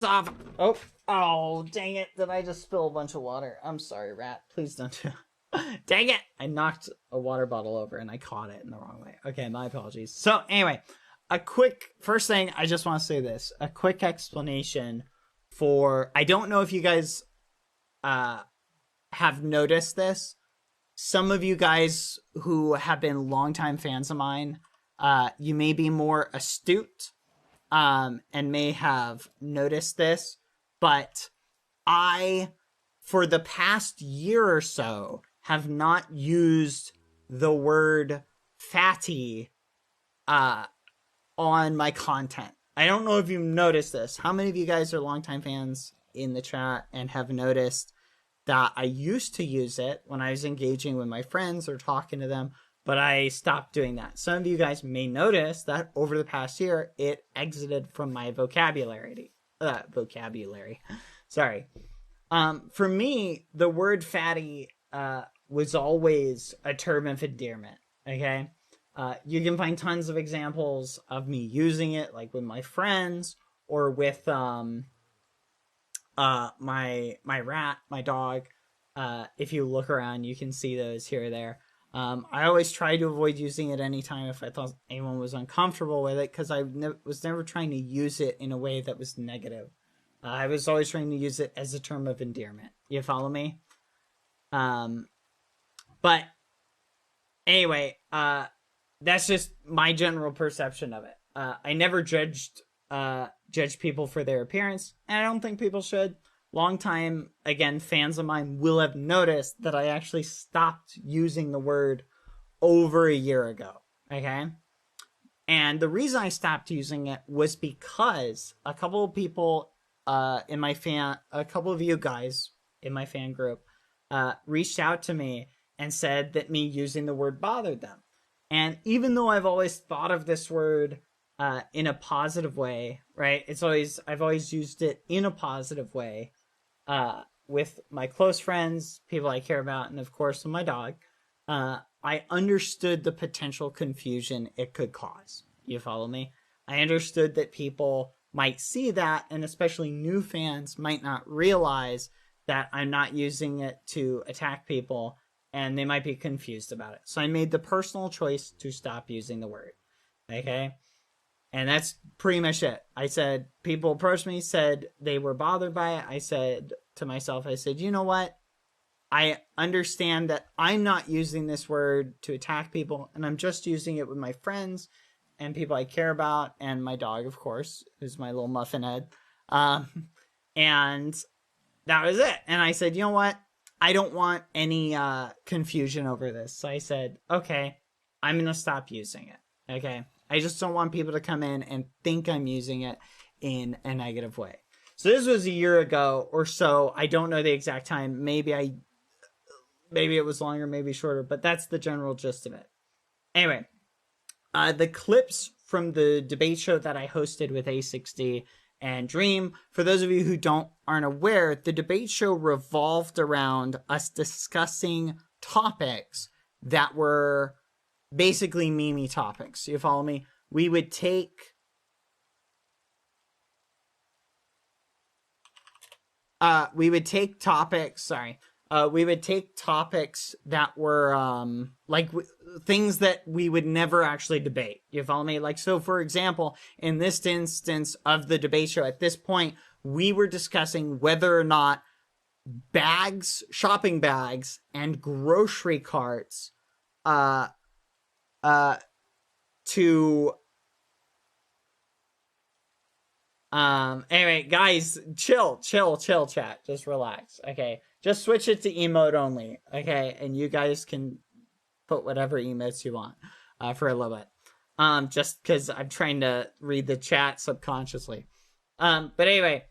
Stop. Oh, dang it. Did I just spill a bunch of water? I'm sorry, rat. Please don't do Dang it! I knocked a water bottle over and I caught it in the wrong way. Okay, my apologies. So, anyway, a quick first thing, I just want to say this. A quick explanation for I don't know if you guys have noticed this. Some of you guys who have been longtime fans of mine, you may be more astute and may have noticed this, but I, for the past year or so, have not used the word fatty on my content. I don't know if you've noticed this. How many of you guys are longtime fans in the chat and have noticed that I used to use it when I was engaging with my friends or talking to them, but I stopped doing that. Some of you guys may notice that over the past year, it exited from my vocabulary. Sorry. For me, the word fatty was always a term of endearment. Okay. You can find tons of examples of me using it, like with my friends or with my rat, my dog. If you look around, you can see those here or there. I always try to avoid using it anytime if I thought anyone was uncomfortable with it, because I was never trying to use it in a way that was negative. I was always trying to use it as a term of endearment. You follow me? But anyway, that's just my general perception of it. I never judge people for their appearance, and I don't think people should. Longtime, again, fans of mine will have noticed that I actually stopped using the word over a year ago. Okay? And the reason I stopped using it was because a couple of people a couple of you guys in my fan group reached out to me and said that me using the word bothered them. And even though I've always thought of this word in a positive way, right? I've always used it in a positive way with my close friends, people I care about, and of course with my dog. I understood the potential confusion it could cause. You follow me? I understood that people might see that, and especially new fans might not realize that I'm not using it to attack people, and they might be confused about it. So I made the personal choice to stop using the word. Okay? And that's pretty much it. I said, people approached me, said they were bothered by it. I said to myself, you know what? I understand that I'm not using this word to attack people, and I'm just using it with my friends and people I care about, and my dog, of course, who's my little muffin head. And that was it. And I said, you know what? I don't want any confusion over this. So I said, okay, I'm going to stop using it. Okay? I just don't want people to come in and think I'm using it in a negative way. So this was a year ago or so. I don't know the exact time. Maybe it was longer, maybe shorter, but that's the general gist of it. Anyway, the clips from the debate show that I hosted with A60 and Dream, for those of you who aren't aware, the debate show revolved around us discussing topics that were basically meme topics. You follow me? We would take topics. We would take topics that were things that we would never actually debate. You follow me? Like, so for example, in this instance of the debate show, at this point, we were discussing whether or not shopping bags, and grocery carts, anyway, guys, chill, chat. Just relax, okay? Just switch it to emote only, okay? And you guys can put whatever emotes you want for a little bit. Just because I'm trying to read the chat subconsciously. But anyway,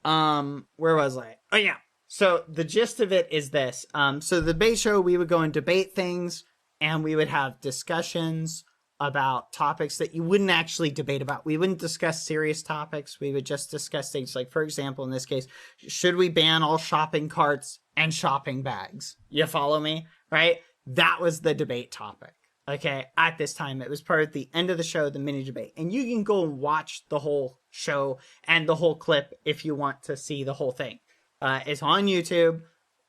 where was I? Oh, yeah. So the gist of it is this. So the debate show, we would go and debate things, and we would have discussions about topics that you wouldn't actually debate about. We wouldn't discuss serious topics. We would just discuss things like, for example, in this case, should we ban all shopping carts and shopping bags? You follow me? Right? That was the debate topic. Okay. At this time, it was part of the end of the show, the mini debate. And you can go and watch the whole show and the whole clip if you want to see the whole thing. It's on YouTube.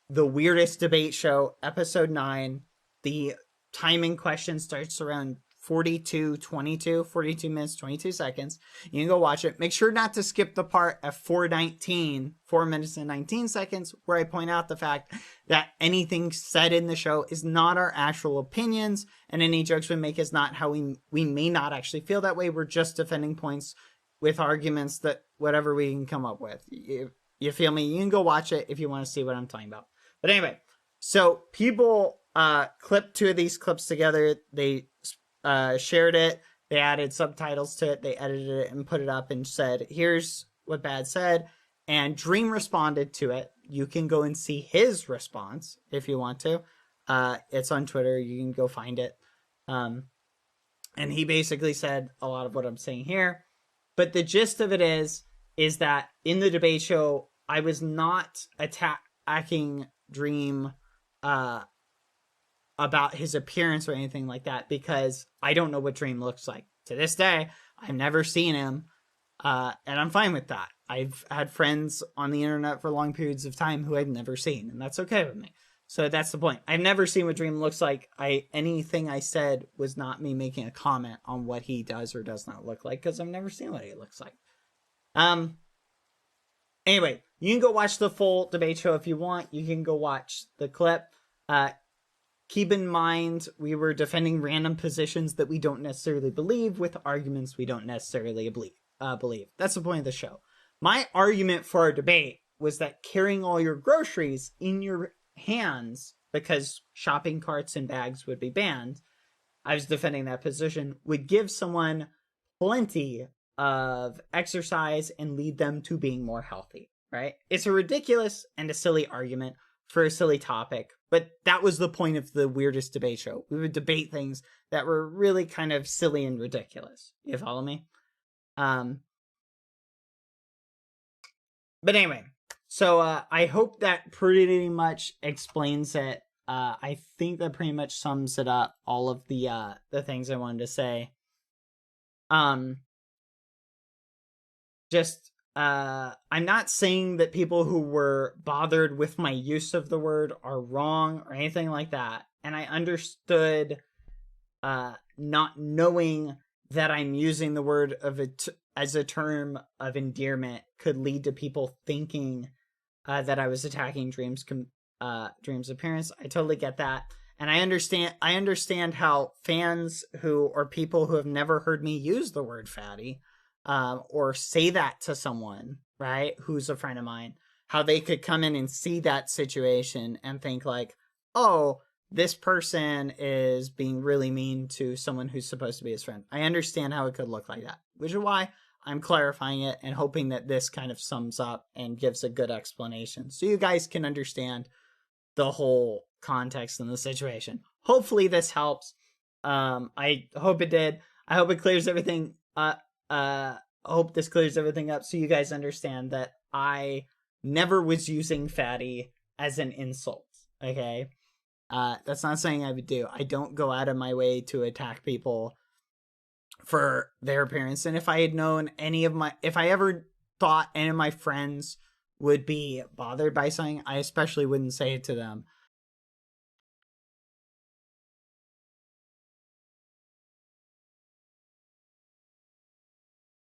The Weirdest Debate Show, episode 9. The timing question starts around 42 minutes, 22 seconds. You can go watch it. Make sure not to skip the part at 4 minutes and 19 seconds, where I point out the fact that anything said in the show is not our actual opinions, and any jokes we make is not how we may not actually feel that way. We're just defending points with arguments that whatever we can come up with. You feel me? You can go watch it if you want to see what I'm talking about. But anyway, so people clipped 2 of these clips together. They shared it. They added subtitles to it. They edited it and put it up and said, here's what Bad said. And Dream responded to it. You can go and see his response if you want to. It's on Twitter. You can go find it. And he basically said a lot of what I'm saying here. But the gist of it is that in the debate show, I was not attacking Dream about his appearance or anything like that, because I don't know what Dream looks like. To this day, I've never seen him, and I'm fine with that. I've had friends on the internet for long periods of time who I've never seen, and that's okay with me. So that's the point. I've never seen what Dream looks like. Anything I said was not me making a comment on what he does or does not look like, because I've never seen what he looks like. Anyway, you can go watch the full debate show if you want. You can go watch the clip. Keep in mind, we were defending random positions that we don't necessarily believe with arguments we don't necessarily believe. That's the point of the show. My argument for our debate was that carrying all your groceries in your hands, because shopping carts and bags would be banned, I was defending that position, would give someone plenty of exercise and lead them to being more healthy, right? It's a ridiculous and a silly argument for a silly topic, but that was the point of the Weirdest Debate Show. We would debate things that were really kind of silly and ridiculous. You follow me? But anyway, so I hope that pretty much explains it. I think that pretty much sums it up, all of the things I wanted to say. I'm not saying that people who were bothered with my use of the word are wrong or anything like that. And I understood not knowing that I'm using the word of it as a term of endearment could lead to people thinking that I was attacking Dream's appearance. I totally get that. And I understand how fans or people who have never heard me use the word fatty, or say that to someone, right, who's a friend of mine, how they could come in and see that situation and think like, oh, this person is being really mean to someone who's supposed to be his friend. I understand how it could look like that, which is why I'm clarifying it and hoping that this kind of sums up and gives a good explanation so you guys can understand the whole context and the situation. Hopefully this helps. I hope it did. I hope it clears everything I hope this clears everything up so you guys understand that I never was using fatty as an insult, okay? That's not saying I would do. I don't go out of my way to attack people for their appearance. And if I had known if I ever thought any of my friends would be bothered by something, I especially wouldn't say it to them.